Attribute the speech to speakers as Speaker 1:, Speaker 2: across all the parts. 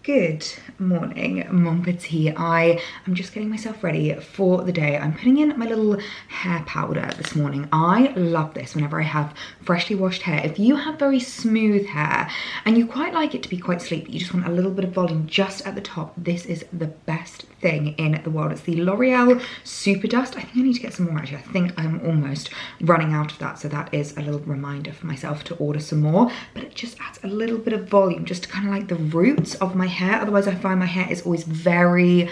Speaker 1: Good morning, Mon Petit. I am just getting myself ready for the day. I'm putting in my little hair powder this morning. I love this whenever I have freshly washed hair. If you have very smooth hair and you quite like it to be quite sleek, but you just want a little bit of volume just at the top, this is the best thing in the world. It's the L'Oreal Super Dust. I think I need to get some more actually. I think I'm almost running out of that, so that is a little reminder for myself to order some more. But it just adds a little bit of volume just to kind of like the roots of my hair. Otherwise I find my hair is always very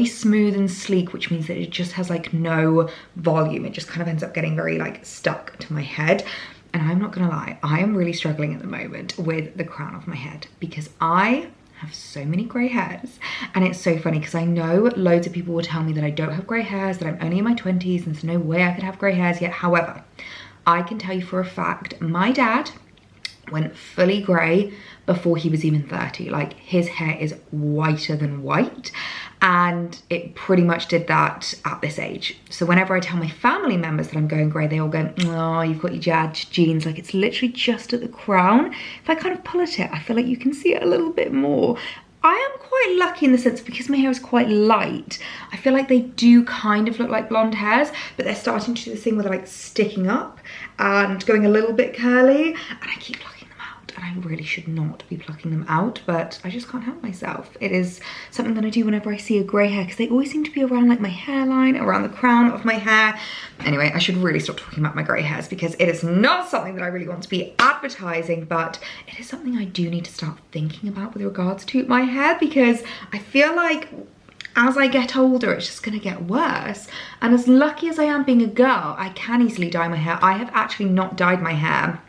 Speaker 1: smooth and sleek, which means that it just has like no volume. It just kind of ends up getting very like stuck to my head. And I'm not gonna lie, I am really struggling at the moment with the crown of my head because I have so many grey hairs. And it's so funny because I know loads of people will tell me that I don't have grey hairs, that I'm only in my 20s and there's no way I could have grey hairs yet. However, I can tell you for a fact, my dad went fully grey before he was even 30. Like, his hair is whiter than white, and it pretty much did that at this age. So whenever I tell my family members that I'm going grey, they all go, oh, you've got your dad genes. Like, it's literally just at the crown. If I kind of pull at it, I feel like you can see it a little bit more. I am quite lucky in the sense because my hair is quite light. I feel like they do kind of look like blonde hairs, but they're starting to do this thing where they're like sticking up and going a little bit curly, and I keep plucking them out, and I really should not be plucking them out, but I just can't help myself. It is something that I do whenever I see a grey hair because they always seem to be around like my hairline, around the crown of my hair. Anyway, I should really stop talking about my grey hairs because it is not something that I really want to be advertising, but it is something I do need to start thinking about with regards to my hair, because I feel like as I get older, it's just gonna get worse. And as lucky as I am being a girl, I can easily dye my hair. I have actually not dyed my hair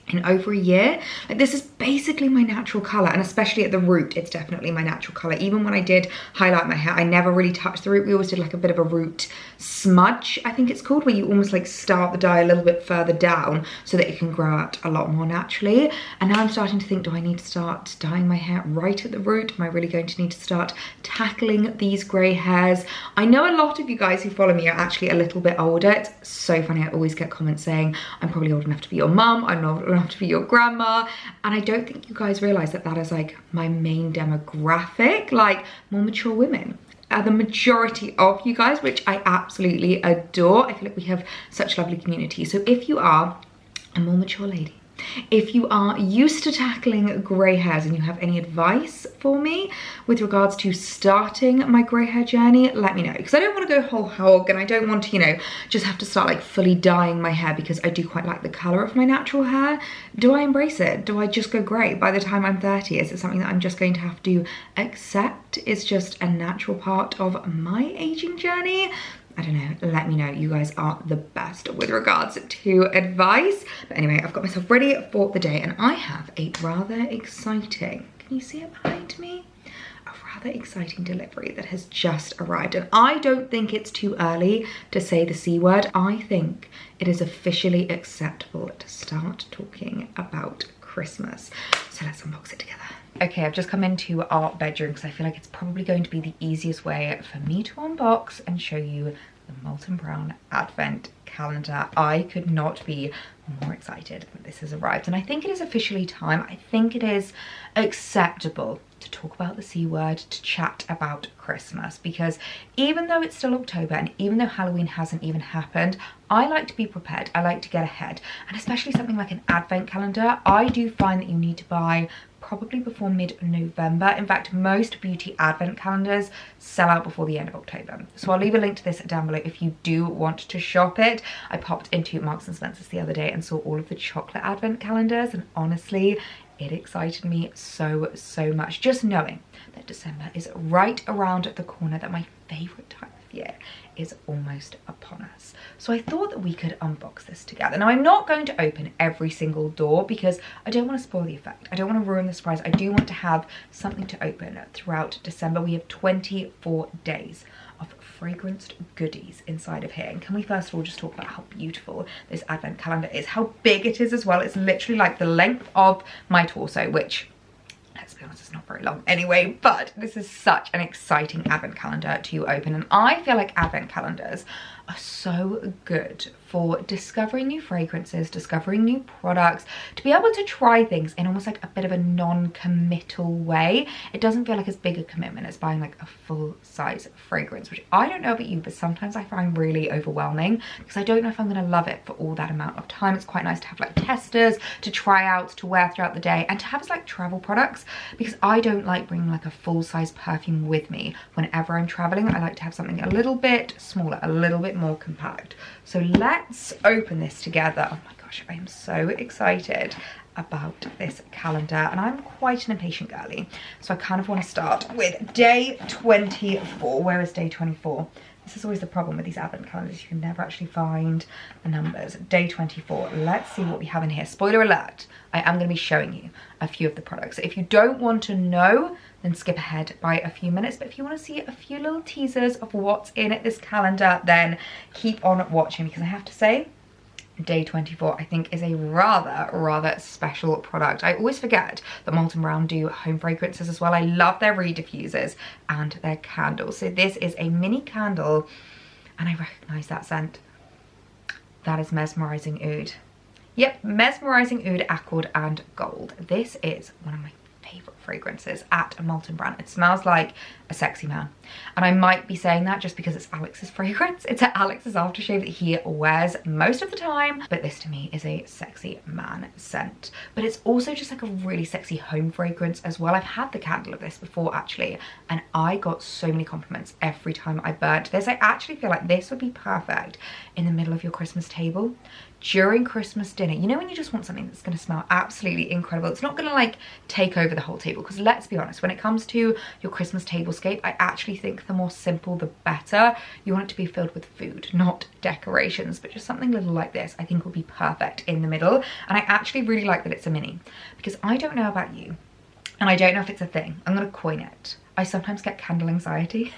Speaker 1: in over a year. Like, this is basically my natural color, and especially at the root, it's definitely my natural color. Even when I did highlight my hair, I never really touched the root. We always did like a bit of a root smudge, I think it's called, where you almost like start the dye a little bit further down so that it can grow out a lot more naturally. And now I'm starting to think, do I need to start dyeing my hair right at the root? Am I really going to need to start tackling these grey hairs? I know a lot of you guys who follow me are actually a little bit older. It's so funny, I always get comments saying, I'm probably old enough to be your mum, I'm not old enough to be your grandma, and I don't think you guys realize that that is like my main demographic. Like, more mature women are the majority of you guys, which I absolutely adore. I feel like we have such a lovely community. So if you are a more mature lady, if you are used to tackling grey hairs and you have any advice for me with regards to starting my grey hair journey, let me know, because I don't want to go whole hog, and I don't want to, you know, just have to start like fully dyeing my hair, because I do quite like the colour of my natural hair. Do I embrace it? Do I just go grey by the time I'm 30? Is it something that I'm just going to have to accept is just a natural part of my aging journey? I don't know, let me know. You guys are the best with regards to advice. But anyway, I've got myself ready for the day, and I have a rather exciting, can you see it behind me? A rather exciting delivery that has just arrived. And I don't think it's too early to say the C word. I think it is officially acceptable to start talking about Christmas. So let's unbox it together. Okay, I've just come into our bedroom because I feel like it's probably going to be the easiest way for me to unbox and show you the Molton Brown Advent Calendar. I could not be more excited that this has arrived, and I think it is officially time. I think it is acceptable to talk about the C word, to chat about Christmas, because even though it's still October and even though Halloween hasn't even happened, I like to be prepared. I like to get ahead, and especially something like an advent calendar, I do find that you need to buy probably before mid-November. In fact, most beauty advent calendars sell out before the end of October. So I'll leave a link to this down below if you do want to shop it. I popped into Marks and Spencer's the other day and saw all of the chocolate advent calendars, and honestly, it excited me so much, just knowing that December is right around the corner, that my favorite time of year is almost upon us. So I thought that we could unbox this together. Now, I'm not going to open every single door because I don't want to spoil the effect. I don't want to ruin the surprise. I do want to have something to open throughout December. We have 24 days of fragranced goodies inside of here. And can we first of all just talk about how beautiful this advent calendar is, how big it is as well. It's literally like the length of my torso, which, let's be honest, it's not very long anyway, but this is such an exciting advent calendar to open. And I feel like advent calendars are so good for discovering new fragrances, discovering new products, to be able to try things in almost like a bit of a non-committal way. It doesn't feel like as big a commitment as buying like a full-size fragrance, which I don't know about you, but sometimes I find really overwhelming because I don't know if I'm going to love it for all that amount of time. It's quite nice to have like testers to try out, to wear throughout the day, and to have as like travel products, because I don't like bringing like a full-size perfume with me whenever I'm traveling. I like to have something a little bit smaller, a little bit more compact. So let's open this together. Oh my gosh, I am so excited about this calendar, and I'm quite an impatient girly, so I kind of want to start with day 24. Where is day 24? This is always the problem with these advent calendars, you can never actually find the numbers. Day 24, let's see what we have in here. Spoiler alert, I am going to be showing you a few of the products. So if you don't want to know, then skip ahead by a few minutes, but if you want to see a few little teasers of what's in this calendar, then keep on watching, because I have to say, day 24 I think is a rather special product. I always forget that Molton Brown do home fragrances as well. I love their re-diffusers and their candles. So this is a mini candle, and I recognize that scent. That is Mesmerizing Oud. Yep, Mesmerizing Oud, Accord and Gold. This is one of my favorite fragrances at Molton Brown. It smells like a sexy man, and I might be saying that just because it's Alex's fragrance. It's Alex's aftershave that he wears most of the time, but this to me is a sexy man scent. But it's also just like a really sexy home fragrance as well. I've had the candle of this before actually, and I got so many compliments every time I burnt this. I actually feel like this would be perfect in the middle of your Christmas table, during Christmas dinner. You know, when you just want something that's going to smell absolutely incredible. It's not going to like take over the whole table, because let's be honest, when it comes to your Christmas tablescape, I actually think the more simple the better. You want it to be filled with food, not decorations, but just something little like this I think will be perfect in the middle. And I actually really like that it's a mini, because I don't know about you, and I don't know if it's a thing, I'm going to coin it, I sometimes get candle anxiety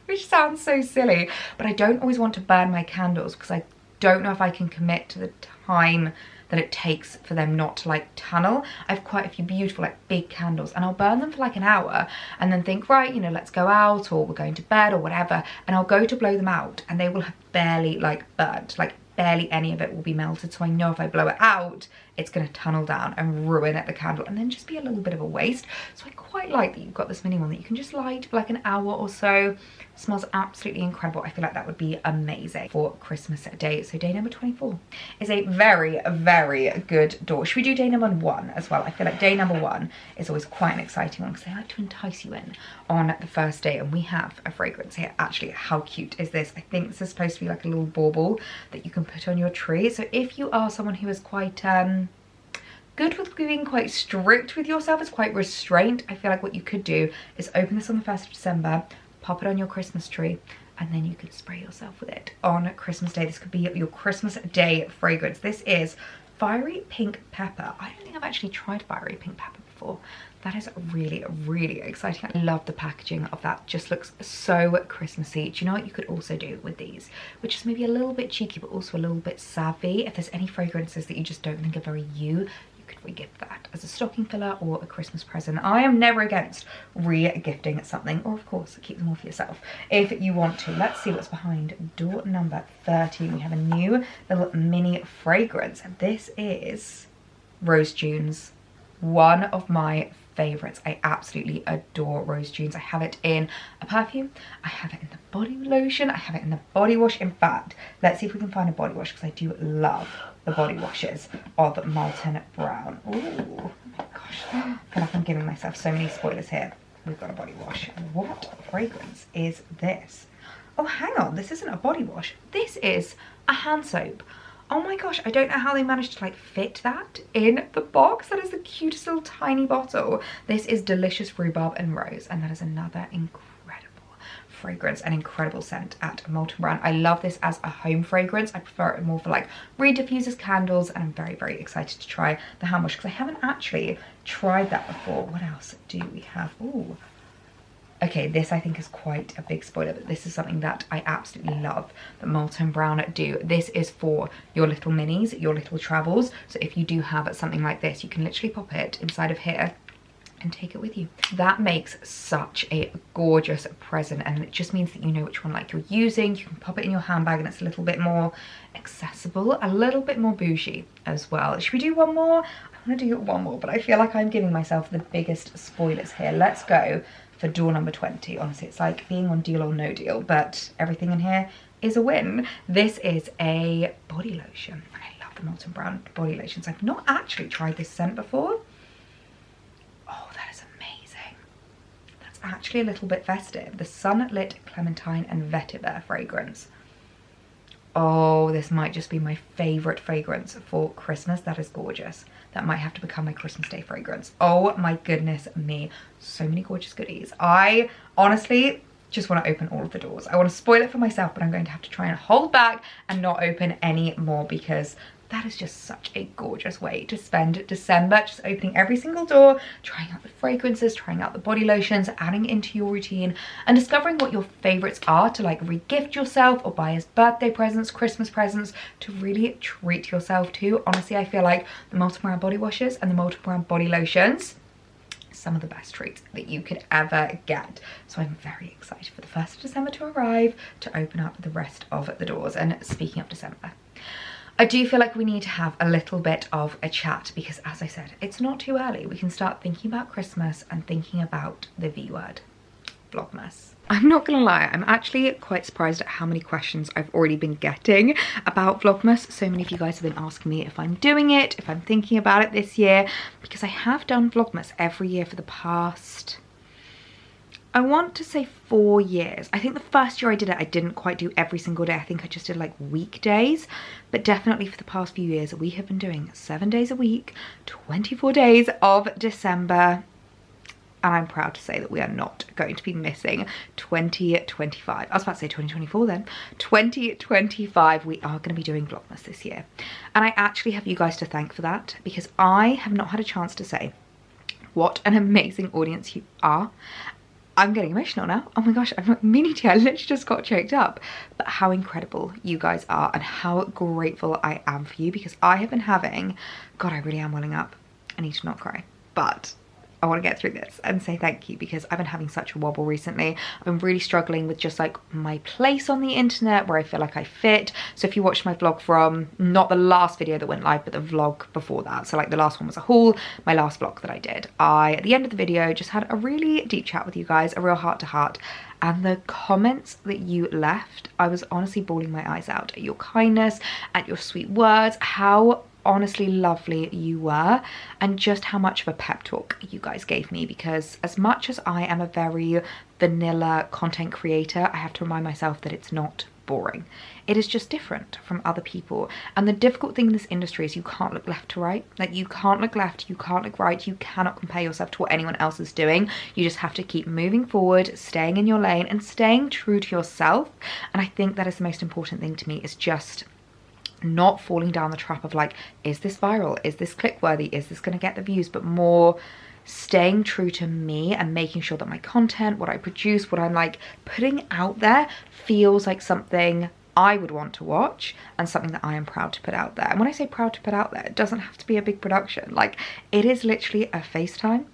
Speaker 1: which sounds so silly, but I don't always want to burn my candles because I don't know if I can commit to the time that it takes for them not to like tunnel. I have quite a few beautiful like big candles, and I'll burn them for like an hour and then think, right, you know, let's go out, or we're going to bed or whatever, and I'll go to blow them out and they will have barely like burnt, like barely any of it will be melted. So I know if I blow it out, it's going to tunnel down and ruin the candle and then just be a little bit of a waste. So I quite like that you've got this mini one that you can just light for like an hour or so. It smells absolutely incredible. I feel like that would be amazing for Christmas Day. So day number 24 is a very good door. Should we do day number 1 as well? I feel like day number 1 is always quite an exciting one because they like to entice you in on the first day. And we have a fragrance here. Actually, how cute is this? I think this is supposed to be like a little bauble that you can put on your tree. So if you are someone who is quite good with being quite strict with yourself, is quite restrained, I feel like what you could do is open this on the 1st of December, pop it on your Christmas tree, and then you could spray yourself with it on Christmas Day. This could be your Christmas Day fragrance. This is Fiery Pink Pepper. I don't think I've actually tried Fiery Pink Pepper before. That is really exciting. I love the packaging of that. Just looks so Christmassy. Do you know what you could also do with these, which is maybe a little bit cheeky but also a little bit savvy? If there's any fragrances that you just don't think are very you could re-gift that as a stocking filler or a Christmas present. I am never against re-gifting something, or of course keep them all for yourself if you want to. Let's see what's behind door number 13. We have a new little mini fragrance, and this is Rose Dunes, one of my favorites. I absolutely adore Rose Dunes. I have it in a perfume, I have it in the body lotion, I have it in the body wash. In fact, let's see if we can find a body wash, because I do love the body washes of Molton Brown. Ooh, oh my gosh, I feel like I'm giving myself so many spoilers here. We've got a body wash. What fragrance is this? Oh, hang on, this isn't a body wash, this is a hand soap. Oh my gosh, I don't know how they managed to like fit that in the box. That is the cutest little tiny bottle. This is Delicious Rhubarb and Rose, and that is another incredible fragrance, an incredible scent at Molton Brown. I love this as a home fragrance. I prefer it more for like re-diffusers, candles, and I'm very excited to try the hand wash because I haven't actually tried that before. What else do we have? Ooh. Okay, this I think is quite a big spoiler, but this is something that I absolutely love that Molton Brown do. This is for your little minis, your little travels. So if you do have something like this, you can literally pop it inside of here and take it with you. That makes such a gorgeous present, and it just means that you know which one like you're using. You can pop it in your handbag and it's a little bit more accessible, a little bit more bougie as well. Should we do one more? I want to do one more, but I feel like I'm giving myself the biggest spoilers here. Let's go for door number 20. Honestly, it's like being on Deal or No Deal, but everything in here is a win. This is a body lotion. I love the Molton Brown body lotions. I've not actually tried this scent before. Oh, that is amazing. That's actually a little bit festive. The Sunlit Clementine and Vetiver fragrance. Oh, this might just be my favorite fragrance for Christmas. That is gorgeous. That might have to become my Christmas Day fragrance. Oh my goodness me. So many gorgeous goodies. I honestly just want to open all of the doors. I want to spoil it for myself, but I'm going to have to try and hold back and not open any more, because that is just such a gorgeous way to spend December, just opening every single door, trying out the fragrances, trying out the body lotions, adding into your routine, and discovering what your favorites are to like re-gift yourself or buy as birthday presents, Christmas presents, to really treat yourself to. Honestly, I feel like the Molton Brown body washes and the Molton Brown body lotions, some of the best treats that you could ever get. So I'm very excited for the 1st of December to arrive, to open up the rest of the doors. And speaking of December, I do feel like we need to have a little bit of a chat, because as I said, it's not too early. We can start thinking about Christmas and thinking about the V word, Vlogmas. I'm not gonna lie, I'm actually quite surprised at how many questions I've already been getting about Vlogmas. So many of you guys have been asking me if I'm doing it, if I'm thinking about it this year, because I have done Vlogmas every year for the past, I want to say 4 years. I think the first year I did it, I didn't quite do every single day. I think I just did like weekdays, but definitely for the past few years, we have been doing 7 days a week, 24 days of December. And I'm proud to say that we are not going to be missing 2025. I was about to say 2024 then. 2025, we are going to be doing Vlogmas this year. And I actually have you guys to thank for that, because I have not had a chance to say what an amazing audience you are. I'm getting emotional now. Oh my gosh, I'm not meaning to. I literally just got choked up. But how incredible you guys are, and how grateful I am for you, because I have been having, God, I really am welling up. I need to not cry. But I want to get through this and say thank you, because I've been having such a wobble recently. I've been really struggling with just like my place on the internet, where I feel like I fit. So if you watched my vlog from, not the last video that went live, but the vlog before that, so like the last one was a haul, my last vlog that I did, I at the end of the video just had a really deep chat with you guys, a real heart to heart. And the comments that you left, I was honestly bawling my eyes out at your kindness, at your sweet words, how honestly lovely you were, and just how much of a pep talk you guys gave me. Because as much as I am a very vanilla content creator, I have to remind myself that it's not boring. It is just different from other people. And the difficult thing in this industry is you can't look left to right. Like, you can't look left, you can't look right, you cannot compare yourself to what anyone else is doing. You just have to keep moving forward, staying in your lane, and staying true to yourself. And I think that is the most important thing to me, is just not falling down the trap of like, is this viral? Is this click worthy? Is this going to get the views? But more staying true to me and making sure that my content, what I produce, what I'm like putting out there feels like something I would want to watch, and something that I am proud to put out there. And when I say proud to put out there, it doesn't have to be a big production. Like, it is literally a FaceTime.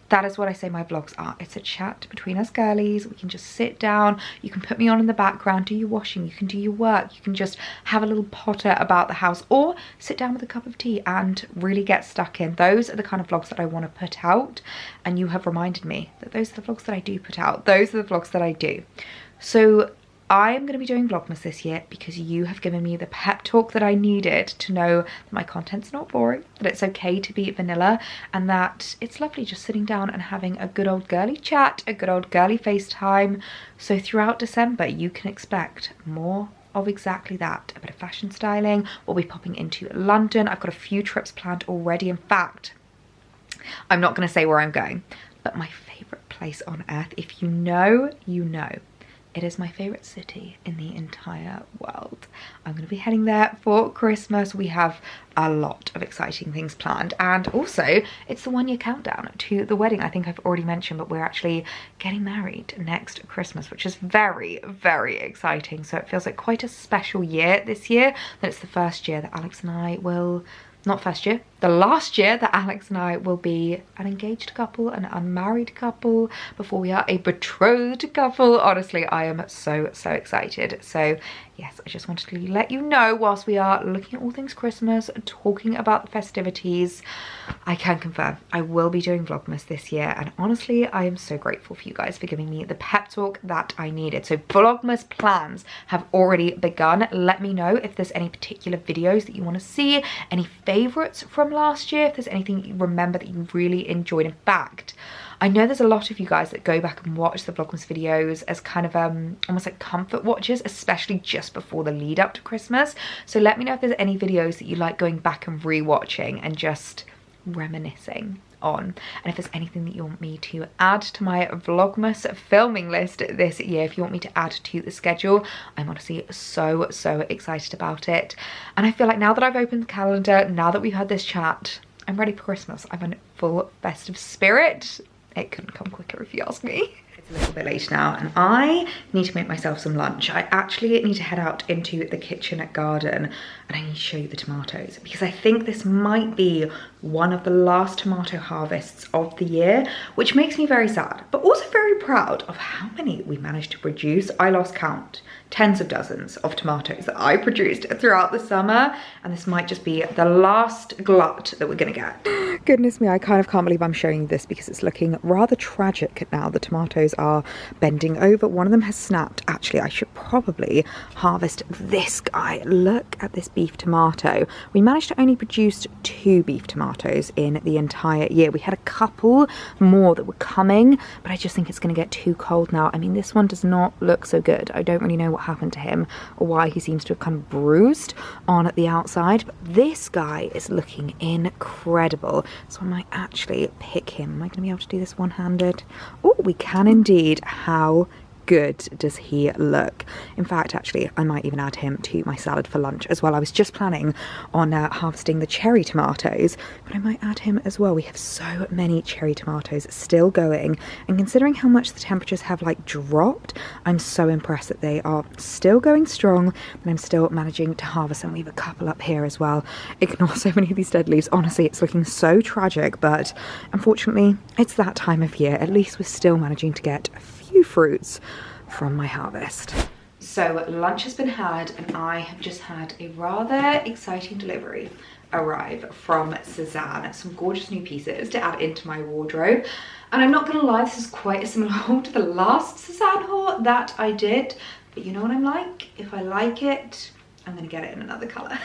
Speaker 1: That is what I say my vlogs are. It's a chat between us girlies. We can just sit down. You can put me on in the background, do your washing. You can do your work. You can just have a little potter about the house, or sit down with a cup of tea and really get stuck in. Those are the kind of vlogs that I want to put out. And you have reminded me that those are the vlogs that I do put out. Those are the vlogs that I do. So I'm going to be doing Vlogmas this year because you have given me the pep talk that I needed to know that my content's not boring, that it's okay to be vanilla, and that it's lovely just sitting down and having a good old girly chat, a good old girly FaceTime. So throughout December, you can expect more of exactly that. A bit of fashion styling. We'll be popping into London. I've got a few trips planned already. In fact, I'm not going to say where I'm going, but my favourite place on earth, if you know, you know. It is my favourite city in the entire world. I'm going to be heading there for Christmas. We have a lot of exciting things planned. And also, it's the 1 year countdown to the wedding. I think I've already mentioned, but we're actually getting married next Christmas, which is very, very exciting. So it feels like quite a special year this year, that it's the first year that Alex and I will not first year, the last year that Alex and I will be an engaged couple, an unmarried couple, before we are a betrothed couple. Honestly, I am so excited. So yes, I just wanted to let you know, whilst we are looking at all things Christmas, talking about the festivities, I can confirm I will be doing Vlogmas this year, and honestly I am so grateful for you guys for giving me the pep talk that I needed. So Vlogmas plans have already begun. Let me know if there's any particular videos that you want to see, any favourites from last year, if there's anything you remember that you really enjoyed. In fact, I know there's a lot of you guys that go back and watch the Vlogmas videos as kind of almost like comfort watches, especially just before the lead up to Christmas. So let me know if there's any videos that you like going back and re-watching and just reminiscing on, and if there's anything that you want me to add to my Vlogmas filming list this year, if you want me to add to the schedule. I'm honestly so excited about it, and I feel like now that I've opened the calendar, now that we've had this chat, I'm ready for Christmas. I'm in full festive spirit. It couldn't come quicker if you ask me. It's a little bit late now and I need to make myself some lunch. I actually need to head out into the kitchen garden and I need to show you the tomatoes, because I think this might be one of the last tomato harvests of the year, which makes me very sad, but also very proud of how many we managed to produce. I lost count. Tens of dozens of tomatoes that I produced throughout the summer, and this might just be the last glut that we're gonna get. Goodness me, I kind of can't believe I'm showing you this because it's looking rather tragic now. The tomatoes are bending over. One of them has snapped. Actually, I should probably harvest this guy. Look at this beef tomato. We managed to only produce 2 beef tomatoes in the entire year. We had a couple more that were coming, but I just think it's gonna get too cold now. I mean, this one does not look so good. I don't really know what happened to him or why he seems to have kind of bruised on the outside, but this guy is looking incredible, so I might actually pick him. Am I going to be able to do this one-handed? Oh, we can indeed. How good does he look? In fact, actually, I might even add him to my salad for lunch as well. I was just planning on harvesting the cherry tomatoes, but I might add him as well. We have so many cherry tomatoes still going, and considering how much the temperatures have like dropped, I'm so impressed that they are still going strong and I'm still managing to harvest them. We have a couple up here as well. Ignore so many of these dead leaves. Honestly, it's looking so tragic, but unfortunately it's that time of year. At least we're still managing to get a few fruits from my harvest. So lunch has been had and I have just had a rather exciting delivery arrive from SEZANE. Some gorgeous new pieces to add into my wardrobe, and I'm not gonna lie, this is quite a similar haul to the last SEZANE haul that I did, but you know what I'm like, if I like it, I'm gonna get it in another colour.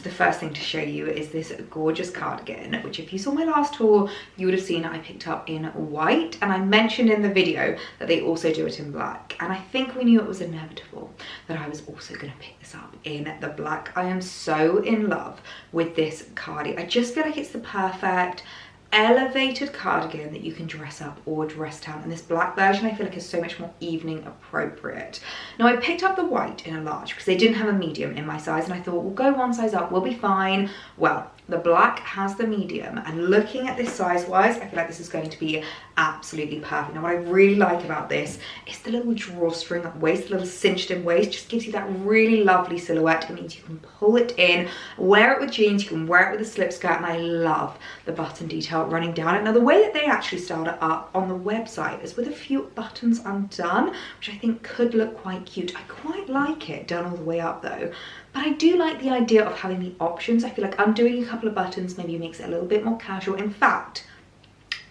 Speaker 1: The first thing to show you is this gorgeous cardigan, which if you saw my last haul, you would have seen I picked up in white, and I mentioned in the video that they also do it in black, and I think we knew it was inevitable that I was also going to pick this up in the black. I am so in love with this cardigan. I just feel like it's the perfect elevated cardigan that you can dress up or dress down, and this black version I feel like is so much more evening appropriate. Now I picked up the white in a large because they didn't have a medium in my size, and I thought we'll go one size up, we'll be fine. Well, the black has the medium, and looking at this size wise, I feel like this is going to be absolutely perfect. Now what I really like about this is the little drawstring waist, the little cinched in waist, just gives you that really lovely silhouette. It means you can pull it in, wear it with jeans, you can wear it with a slip skirt, and I love the button detail running down it. Now the way that they actually styled it up on the website is with a few buttons undone, which I think could look quite cute. I quite like it done all the way up though. But I do like the idea of having the options. I feel like undoing a couple of buttons maybe makes it a little bit more casual. In fact,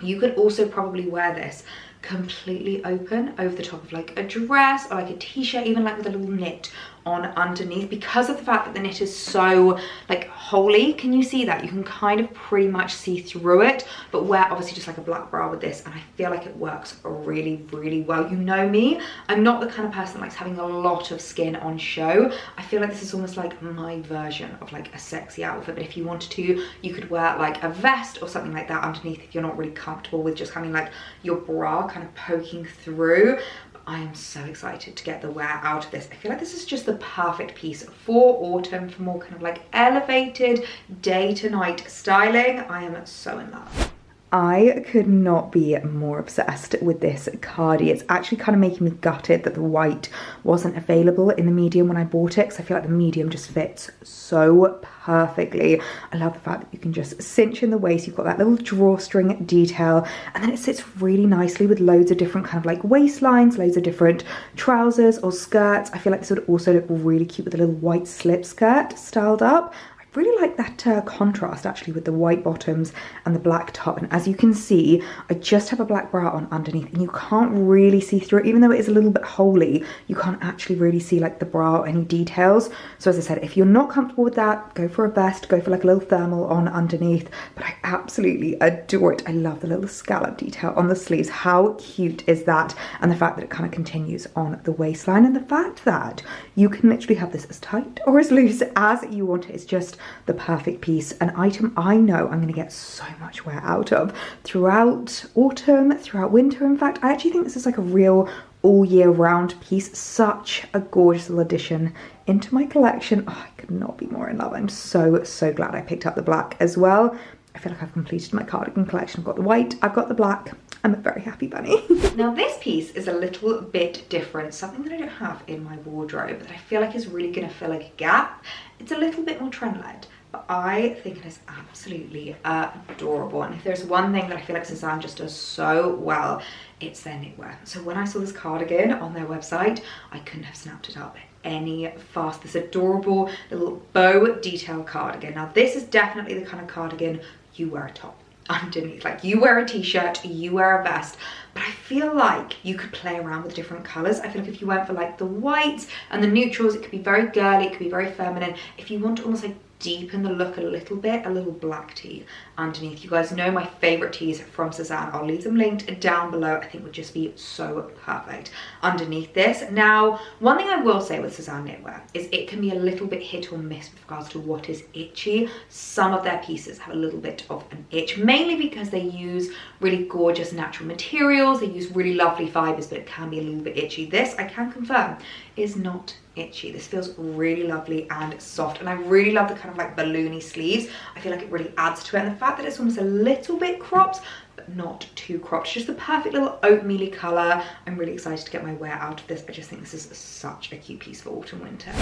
Speaker 1: you could also probably wear this completely open over the top of like a dress or like a t-shirt, even like with a little knit on underneath, because of the fact that the knit is so like holy. Can you see that? You can kind of pretty much see through it, but wear obviously just like a black bra with this, and I feel like it works really well. You know me, I'm not the kind of person that likes having a lot of skin on show. I feel like this is almost like my version of like a sexy outfit, but if you wanted to, you could wear like a vest or something like that underneath if you're not really comfortable with just having like your bra kind of poking through. I am so excited to get the wear out of this. I feel like this is just the perfect piece for autumn, for more kind of like elevated day to night styling. I am so in love. I could not be more obsessed with this cardi. It's actually kind of making me gutted that the white wasn't available in the medium when I bought it, because I feel like the medium just fits so perfectly. I love the fact that you can just cinch in the waist. You've got that little drawstring detail, and then it sits really nicely with loads of different kind of like waistlines, loads of different trousers or skirts. I feel like this would also look really cute with a little white slip skirt styled up. Really like that contrast actually with the white bottoms and the black top. And as you can see, I just have a black bra on underneath, and you can't really see through it. Even though it is a little bit holy, you can't actually really see like the bra or any details. So as I said, if you're not comfortable with that, go for a vest, go for like a little thermal on underneath. But I absolutely adore it. I love the little scallop detail on the sleeves. How cute is that? And the fact that it kind of continues on the waistline, and the fact that you can literally have this as tight or as loose as you want it is just the perfect piece. An item I know I'm going to get so much wear out of throughout autumn, throughout winter. In fact, I actually think this is like a real all year round piece. Such a gorgeous little addition into my collection. Oh, I could not be more in love. I'm so glad I picked up the black as well. I feel like I've completed my cardigan collection. I've got the white, I've got the black. I'm a very happy bunny. Now this piece is a little bit different, something that I don't have in my wardrobe that I feel like is really going to fill like a gap. It's a little bit more trend-led, but I think it is absolutely adorable. And if there's one thing that I feel like SEZANE just does so well, it's their knitwear. So when I saw this cardigan on their website, I couldn't have snapped it up any faster. This adorable little bow detail cardigan. Now this is definitely the kind of cardigan you wear a top underneath, like you wear a t-shirt, you wear a vest, but I feel like you could play around with different colors. I feel like if you went for like the whites and the neutrals, it could be very girly, it could be very feminine. If you want to almost like deepen the look a little bit, a little black tee underneath. You guys know my favorite tees from SEZANE. I'll leave them linked down below. I think would just be so perfect underneath this. Now, one thing I will say with SEZANE knitwear is it can be a little bit hit or miss with regards to what is itchy. Some of their pieces have a little bit of an itch, mainly because they use really gorgeous natural materials. They use really lovely fibers, but it can be a little bit itchy. This, I can confirm, is not itchy. This feels really lovely and soft, and I really love the kind of like balloony sleeves. I feel like it really adds to it, and the fact that it's almost a little bit cropped but not too cropped. It's just the perfect little oatmeal-y colour. I'm really excited to get my wear out of this. I just think this is such a cute piece for autumn winter.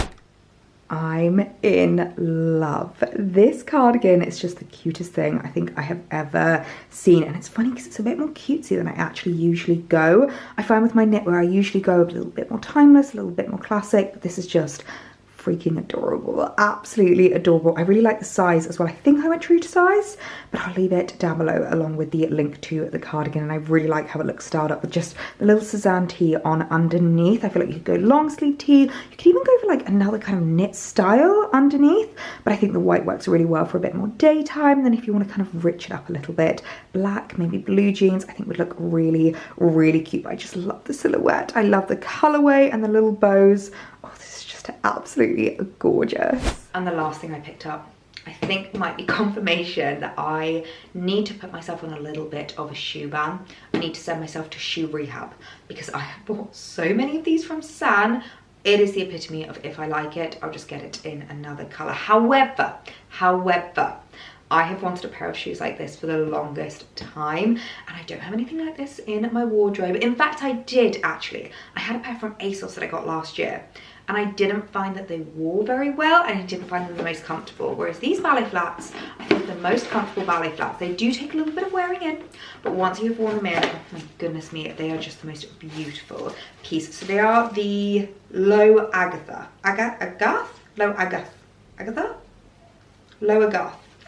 Speaker 1: I'm in love. This cardigan is just the cutest thing I think I have ever seen, and it's funny because it's a bit more cutesy than I actually usually go. I find with my knitwear I usually go a little bit more timeless, a little bit more classic, but this is just freaking adorable, absolutely adorable. I really like the size as well. I think I went true to size, but I'll leave it down below along with the link to the cardigan. And I really like how it looks styled up with just the little SEZANE tee on underneath. I feel like you could go long sleeve tee. You could even go for like another kind of knit style underneath, but I think the white works really well for a bit more daytime. Then if you want to kind of rich it up a little bit, black, maybe blue jeans, I think would look really, really cute. But I just love the silhouette. I love the colorway and the little bows. Oh, this is just absolutely gorgeous. And the last thing I picked up, I think might be confirmation that I need to put myself on a little bit of a shoe ban. I need to send myself to shoe rehab because I have bought so many of these from SEZANE. It is the epitome of if I like it, I'll just get it in another color. However, I have wanted a pair of shoes like this for the longest time, and I don't have anything like this in my wardrobe. In fact, I did actually. I had a pair from ASOS that I got last year, and I didn't find that they wore very well, and I didn't find them the most comfortable. Whereas these ballet flats, I think the most comfortable ballet flats. They do take a little bit of wearing in, but once you've worn them in, oh my goodness me, they are just the most beautiful piece. So they are the Low Agatha. Low Agatha?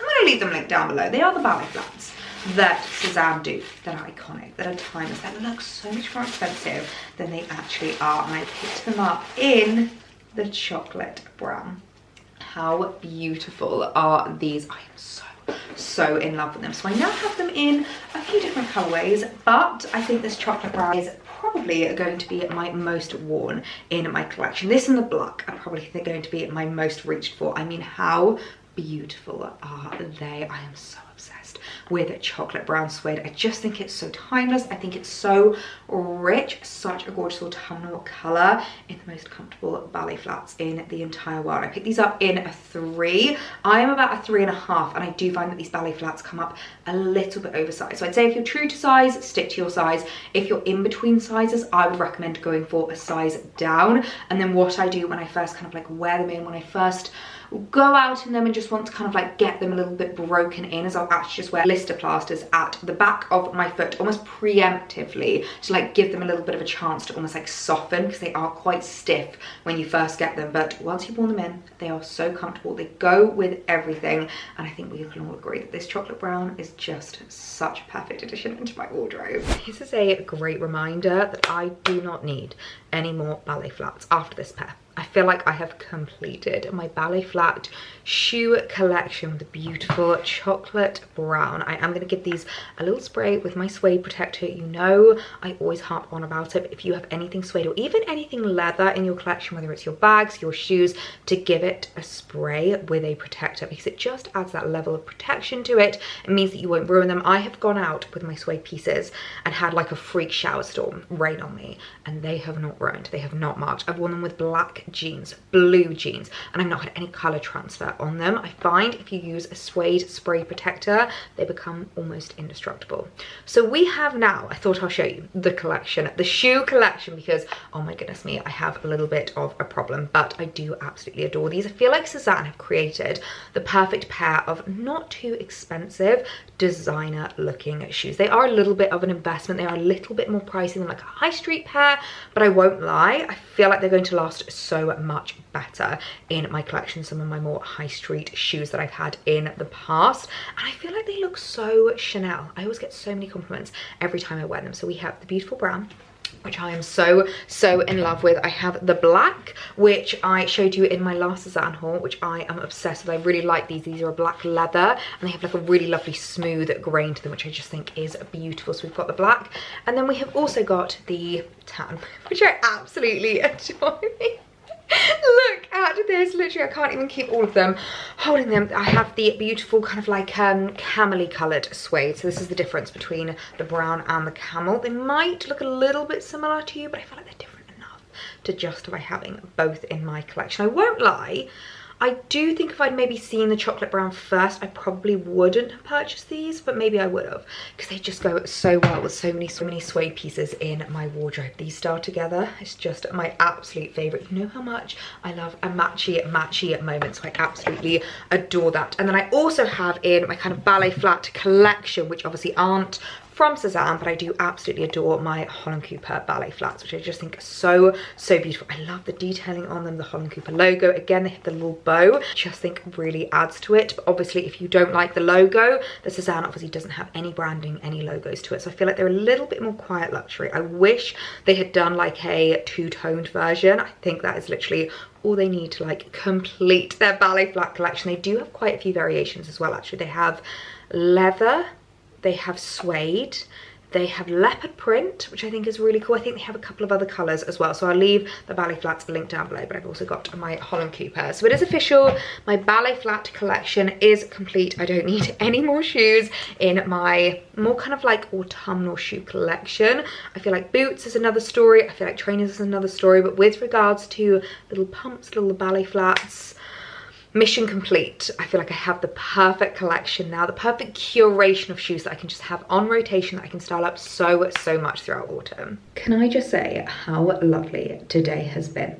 Speaker 1: I'm going to leave them linked down below. They are the ballet flats that SEZANE do, that are iconic, that are timeless, that look so much more expensive than they actually are. And I picked them up in the chocolate brown. How beautiful are these? I am so in love with them. So I now have them in a few different colorways, but I think this chocolate brown is probably going to be my most worn in my collection. This and the black are probably going to be my most reached for. I mean, how beautiful are they? I am so obsessed with chocolate brown suede. I just think it's so timeless. I think it's so rich, such a gorgeous autumnal color in the most comfortable ballet flats in the entire world. I picked these up in a 3. I am about a 3.5, and I do find that these ballet flats come up a little bit oversized. So I'd say if you're true to size, stick to your size. If you're in between sizes, I would recommend going for a size down. And then what I do when I first kind of like wear them in, when I first go out in them and just want to kind of like get them a little bit broken in, as I'll actually just wear blister plasters at the back of my foot almost preemptively to like give them a little bit of a chance to almost like soften, because they are quite stiff when you first get them, but once you've worn them in, they are so comfortable. They go with everything, and I think we can all agree that this chocolate brown is just such a perfect addition into my wardrobe. This is a great reminder that I do not need any more ballet flats after this pair. I feel like I have completed my ballet flat shoe collection with the beautiful chocolate brown. I am going to give these a little spray with my suede protector. You know I always harp on about it, but if you have anything suede or even anything leather in your collection, whether it's your bags, your shoes, to give it a spray with a protector, because it just adds that level of protection to it. It means that you won't ruin them. I have gone out with my suede pieces and had like a freak shower storm rain on me, and they have not ruined, they have not marked. I've worn them with black jeans, blue jeans, and I've not had any color transfer on them. I find if you use a suede spray protector, they become almost indestructible. So we have now, I thought I'll show you the collection, the shoe collection, because oh my goodness me, I have a little bit of a problem, but I do absolutely adore these. I feel like SEZANE have created the perfect pair of not too expensive designer looking shoes. They are a little bit of an investment. They are a little bit more pricey than like a high street pair, but I won't lie, I feel like they're going to last so much better in my collection, some of my more high street shoes that I've had in the past, and I feel like they look so Chanel. I always get so many compliments every time I wear them. So we have the beautiful brown, which I am so in love with. I have the black, which I showed you in my last SEZANE haul, which I am obsessed with. I really like these. These are a black leather, and they have like a really lovely smooth grain to them, which I just think is beautiful. So we've got the black, and then we have also got the tan, which I absolutely adore. Look at this, literally I can't even keep all of them holding them. I have the beautiful kind of like camely coloured suede. So this is the difference between the brown and the camel. They might look a little bit similar to you, but I feel like they're different enough to justify having both in my collection. I won't lie, I do think if I'd maybe seen the chocolate brown first, I probably wouldn't have purchased these, but maybe I would have, because they just go so well with so many suede pieces in my wardrobe. These star together, it's just my absolute favourite. You know how much I love a matchy moment, so I absolutely adore that. And then I also have in my kind of ballet flat collection, which obviously aren't from SEZANE, but I do absolutely adore my Holland Cooper ballet flats, which I just think are so beautiful. I love the detailing on them, the Holland Cooper logo. Again, they have the little bow, just think really adds to it. But obviously, if you don't like the logo, the SEZANE obviously doesn't have any branding, any logos to it. So I feel like they're a little bit more quiet luxury. I wish they had done like a two-toned version. I think that is literally all they need to like complete their ballet flat collection. They do have quite a few variations as well, actually. They have leather, they have suede, they have leopard print, which I think is really cool. I think they have a couple of other colours as well. So I'll leave the ballet flats linked down below, but I've also got my Holland Cooper. So it is official, my ballet flat collection is complete. I don't need any more shoes in my more kind of like autumnal shoe collection. I feel like boots is another story. I feel like trainers is another story. But with regards to little pumps, little ballet flats, mission complete. I feel like I have the perfect collection now, the perfect curation of shoes that I can just have on rotation, that I can style up so much throughout autumn. Can I just say how lovely today has been?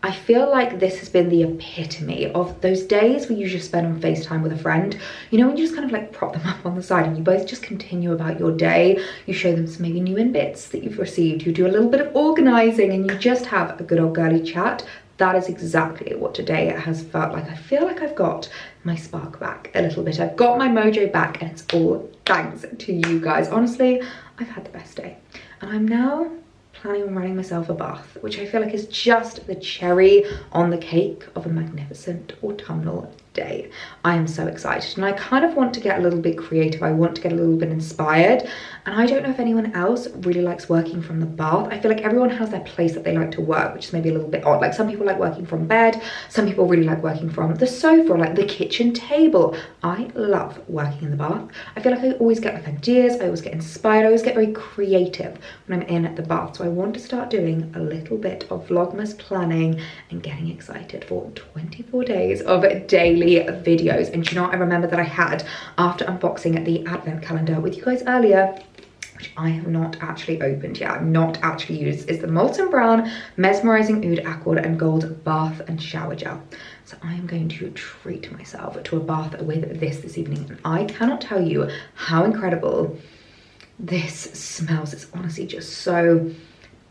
Speaker 1: I feel like this has been the epitome of those days where you just spend on FaceTime with a friend. You know, when you just kind of like prop them up on the side and you both just continue about your day. You show them some maybe new in bits that you've received. You do a little bit of organising and you just have a good old girly chat. That is exactly what today has felt like. I feel like I've got my spark back a little bit. I've got my mojo back, and it's all thanks to you guys. Honestly, I've had the best day. And I'm now planning on running myself a bath, which I feel like is just the cherry on the cake of a magnificent autumnal day. I am so excited, and I kind of want to get a little bit creative. I want to get a little bit inspired, and I don't know if anyone else really likes working from the bath. I feel like everyone has their place that they like to work, which is maybe a little bit odd. Like some people like working from bed, some people really like working from the sofa, or like the kitchen table. I love working in the bath. I feel like I always get like ideas, I always get inspired, I always get very creative when I'm in the bath. So I want to start doing a little bit of Vlogmas planning and getting excited for 24 days of daily videos. And do you know what I remember that I had after unboxing the advent calendar with you guys earlier, which I have not actually opened yet, I've not actually used, is the Molten Brown Mesmerizing Oud Accord and Gold Bath and Shower Gel. So I am going to treat myself to a bath with this evening, and I cannot tell you how incredible this smells. It's honestly just so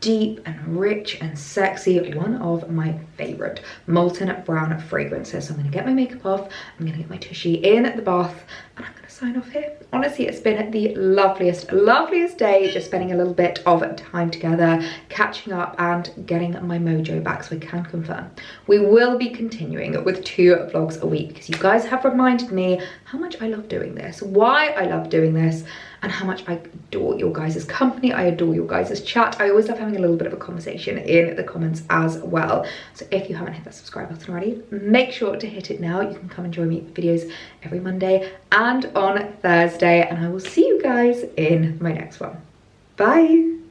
Speaker 1: deep and rich and sexy. One of my favorite molten brown fragrances. So I'm gonna get my makeup off, I'm gonna get my tushy in the bath, and I'm gonna sign off here. Honestly, it's been the loveliest day, just spending a little bit of time together, catching up and getting my mojo back. So I can confirm we will be continuing with 2 vlogs a week, because you guys have reminded me how much I love doing this, why I love doing this, and how much I adore your guys' company. I adore your guys' chat. I always love having a little bit of a conversation in the comments as well. So if you haven't hit that subscribe button already, make sure to hit it now. You can come and join me for videos every Monday and on Thursday, and I will see you guys in my next one. Bye.